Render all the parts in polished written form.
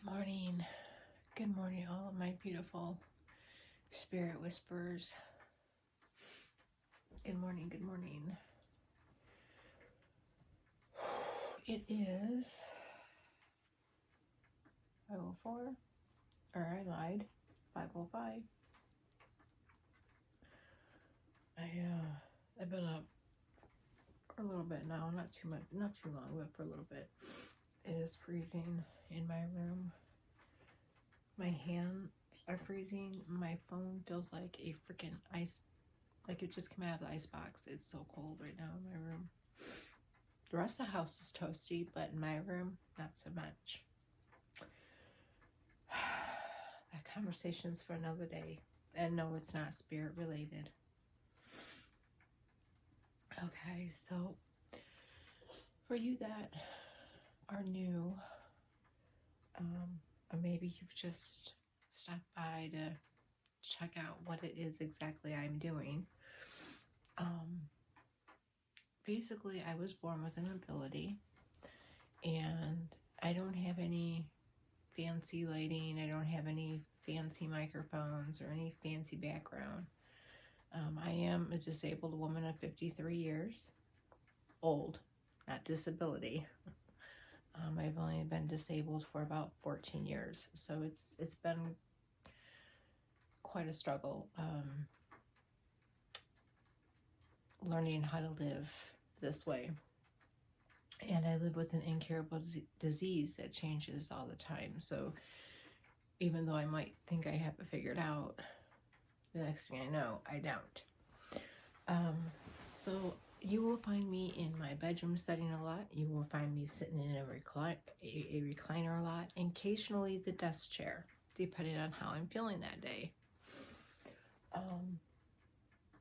morning. Good morning, all of my beautiful spirit whisperers. Good morning, good morning. It is 5:04, or I lied, 5:05. I've been up for a little bit now, not too much, not too long, but for a little bit. It is freezing in my room. My hands are freezing. My phone feels like a freaking ice, like it just came out of the ice box. It's so cold right now in my room. The rest of the house is toasty, but in my room, not so much. That conversation's for another day. And no, it's not spirit related. Okay, so for you that are new, or maybe you've just stopped by to check out what it is exactly I'm doing. Basically, I was born with an ability, and I don't have any fancy lighting. I don't have any fancy microphones or any fancy background. I am a disabled woman of 53 years old, not disability. I've only been disabled for about 14 years, so it's been quite a struggle learning how to live this way. And I live with an incurable disease that changes all the time. So even though I might think I have it figured out, the next thing I know, I don't. So you will find me in my bedroom studying a lot. You will find me sitting in a recliner a lot. Occasionally the desk chair, depending on how I'm feeling that day.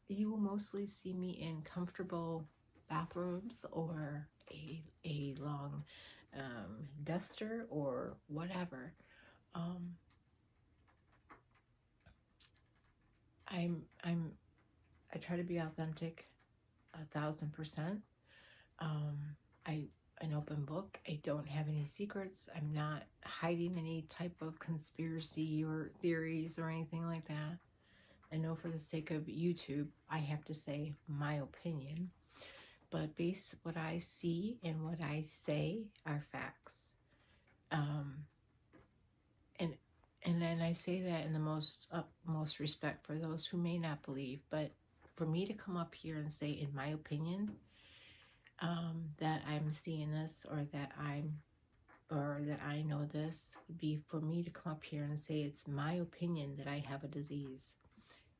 You will mostly see me in comfortable bathrobes or a long duster or whatever. I try to be authentic 1,000%. An open book. I don't have any secrets. I'm not hiding any type of conspiracy or theories or anything like that. I know for the sake of YouTube, I have to say my opinion, but what I see and what I say are facts. And then I say that in the most utmost respect for those who may not believe, but for me to come up here and say, in my opinion, that I'm seeing this or that I know this, would be for me to come up here and say it's my opinion that I have a disease.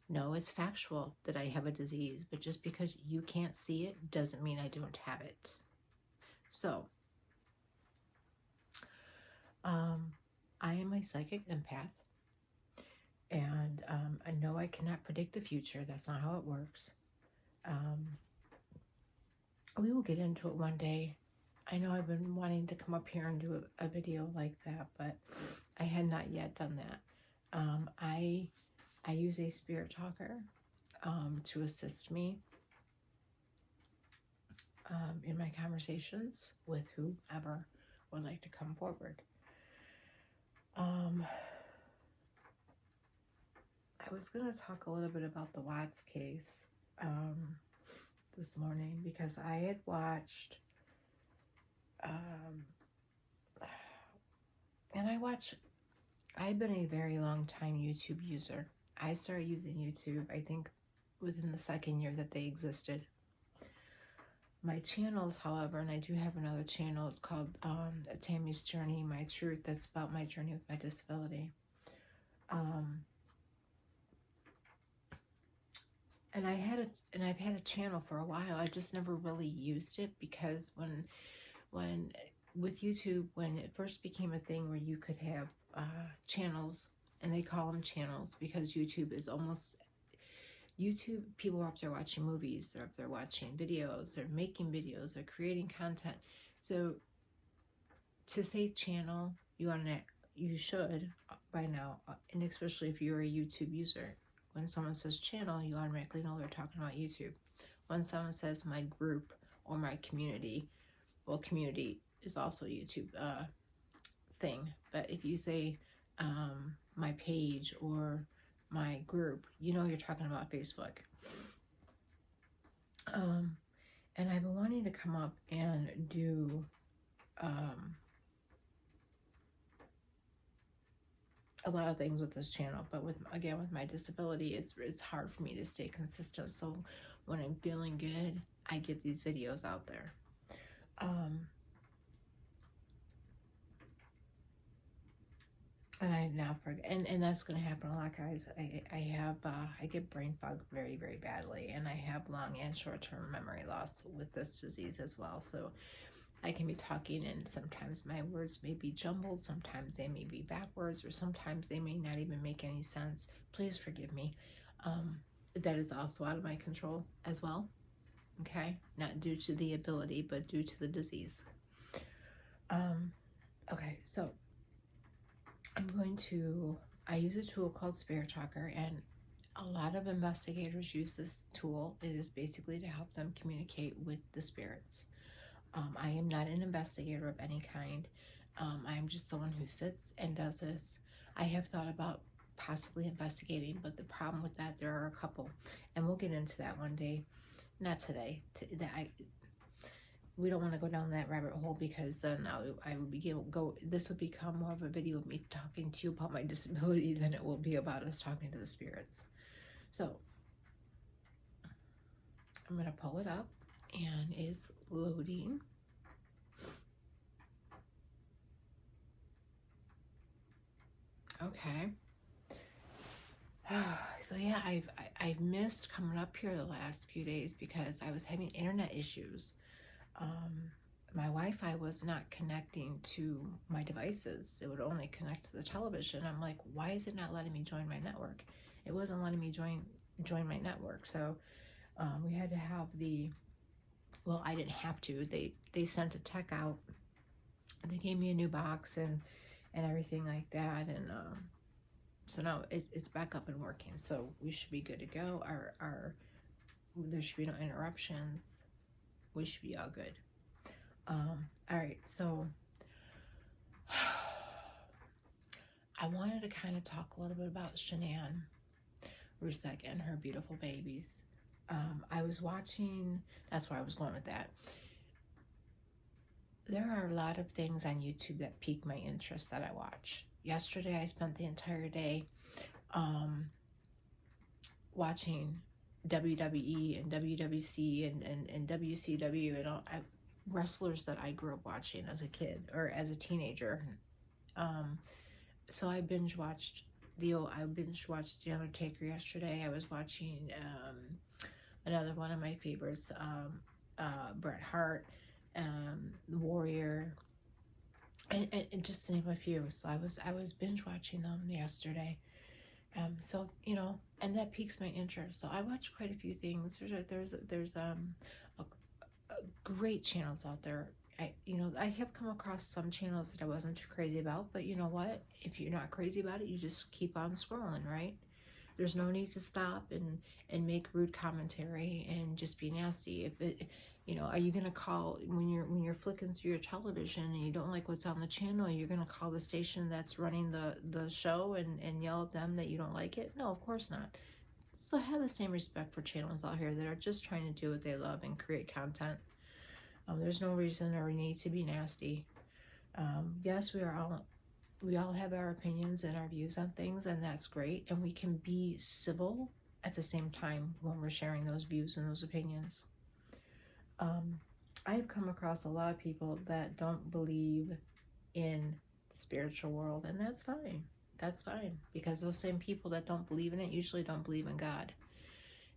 No, it's factual that I have a disease, but just because you can't see it doesn't mean I don't have it. So, I am a psychic empath, and I know I cannot predict the future. That's not how it works. We will get into it one day. I know I've been wanting to come up here and do a video like that, but I had not yet done that. I use a spirit talker to assist me in my conversations with whoever would like to come forward. I was going to talk a little bit about the Watts case this morning because I had watched, I've been a very long time YouTube user. I started using YouTube, I think, within the second year that they existed. My channels, however, and I do have another channel, it's called Tammy's Journey, My Truth, that's about my journey with my disability. And I've had a channel for a while. I just never really used it because when with YouTube, when it first became a thing where you could have channels, and they call them channels because YouTube, people are up there watching movies, they're up there watching videos, they're making videos, they're creating content. So to say channel, you should by now, and especially if you're a YouTube user, when someone says channel, you automatically know they're talking about YouTube. When someone says my group or my community, well, community is also YouTube thing. But if you say my page or my group, you know you're talking about Facebook. And I've been wanting to come up and do a lot of things with this channel, but with my disability, it's hard for me to stay consistent. So when I'm feeling good, I get these videos out there. And I now forget, and that's going to happen a lot, guys. I get brain fog very, very badly, and I have long and short-term memory loss with this disease as well. So I can be talking, and sometimes my words may be jumbled, sometimes they may be backwards, or sometimes they may not even make any sense. Please forgive me. That is also out of my control as well. Okay, not due to the ability, but due to the disease. Okay, so I use a tool called Spirit Talker, and a lot of investigators use this tool. It is basically to help them communicate with the spirits. I am not an investigator of any kind. I am just someone who sits and does this. I have thought about possibly investigating, but the problem with that, there are a couple, and we'll get into that one day. Not today. We don't want to go down that rabbit hole, because then this would become more of a video of me talking to you about my disability than it will be about us talking to the spirits. So I'm going to pull it up, and it's loading. Okay. So yeah, I've missed coming up here the last few days because I was having internet issues. My Wi-Fi was not connecting to my devices. It would only connect to the television. I'm like, why is it not letting me join my network? It wasn't letting me join my network. So we had to have well, I didn't have to. They sent a tech out. They gave me a new box and everything like that. And so now it's back up and working. So we should be good to go. There should be no interruptions. We should be all good. All right, so I wanted to kind of talk a little bit about Shanann Rusek and her beautiful babies. I was watching, that's where I was going with that. There are a lot of things on YouTube that pique my interest that I watch. Yesterday, I spent the entire day watching WWE and WWC and WCW and all wrestlers that I grew up watching as a kid or as a teenager. So I binge watched The Undertaker yesterday. I was watching another one of my favorites, Bret Hart, The Warrior, and just to name a few. So I was binge watching them yesterday. So and that piques my interest. So I watch quite a few things. There's great channels out there. I have come across some channels that I wasn't too crazy about, but you know what? If you're not crazy about it, you just keep on scrolling, right? There's no need to stop and make rude commentary and just be nasty. Are you gonna call when you're flicking through your television and you don't like what's on the channel? You're gonna call the station that's running the show and yell at them that you don't like it? No, of course not. So have the same respect for channels out here that are just trying to do what they love and create content. There's no reason or need to be nasty. Yes, we all have our opinions and our views on things, and that's great. And we can be civil at the same time when we're sharing those views and those opinions. I've come across a lot of people that don't believe in the spiritual world, and that's fine. That's fine, because those same people that don't believe in it usually don't believe in God.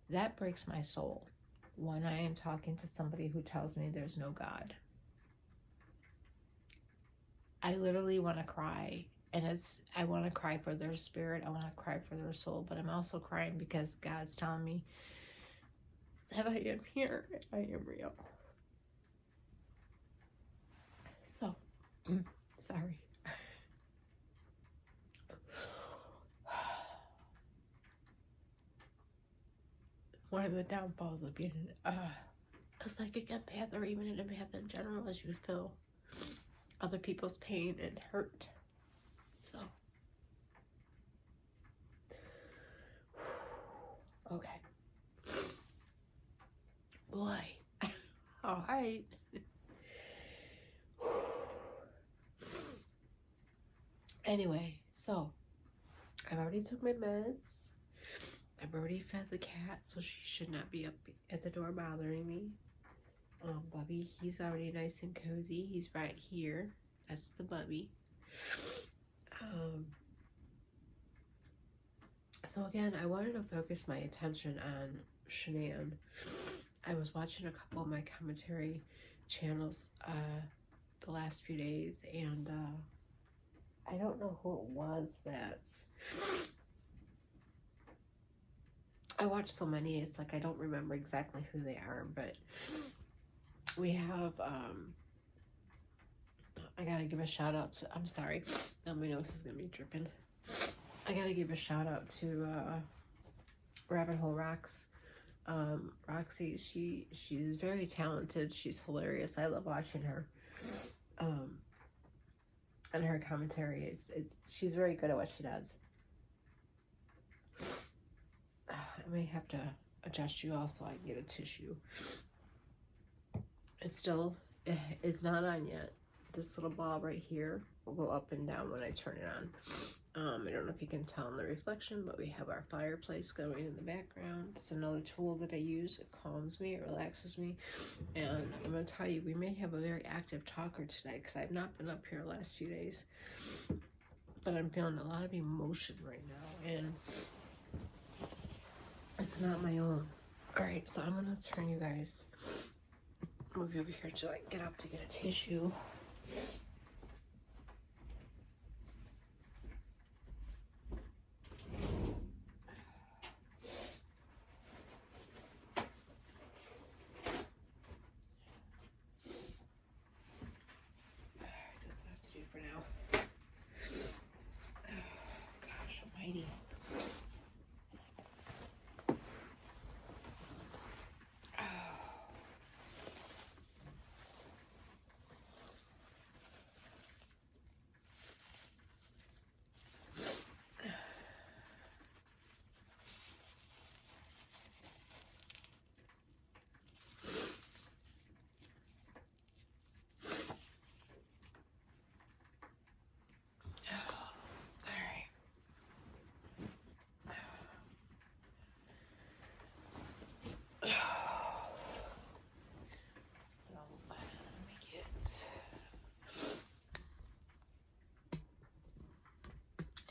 That breaks my soul when I am talking to somebody who tells me there's no God. I literally want to cry, and I want to cry for their spirit. I want to cry for their soul, but I'm also crying because God's telling me that I am here and I am real. So, sorry. One of the downfalls of being a psychic empath, or even an empath in general, is you feel other people's pain and hurt. So, okay. Boy. All right. Anyway, so I've already took my meds. I've already fed the cat, so she should not be up at the door bothering me. Bubby, he's already nice and cozy. He's right here. That's the Bubby. So again, I wanted to focus my attention on Shanann. I was watching a couple of my commentary channels the last few days, and I don't know who it was that I watched so many, it's like I don't remember exactly who they are, but we have I gotta give a shout out to, I'm sorry, now my nose is gonna be dripping. I gotta give a shout out to Rabbit Hole Rocks. Roxy, she's very talented. She's hilarious. I love watching her. And her commentary, she's very good at what she does. I may have to adjust you also. I can get a tissue. It's not on yet. This little bulb right here will go up and down when I turn it on. I don't know if you can tell in the reflection, but we have our fireplace going in the background. It's another tool that I use. It calms me, it relaxes me. And I'm going to tell you, we may have a very active talker today because I've not been up here the last few days. But I'm feeling a lot of emotion right now, and it's not my own. Alright, so I'm going to turn you guys, move you over here so I can get up to get a tissue.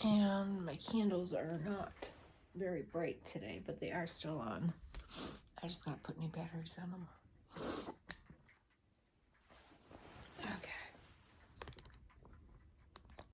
And my candles are not very bright today, but they are still on. I just gotta put new batteries on them.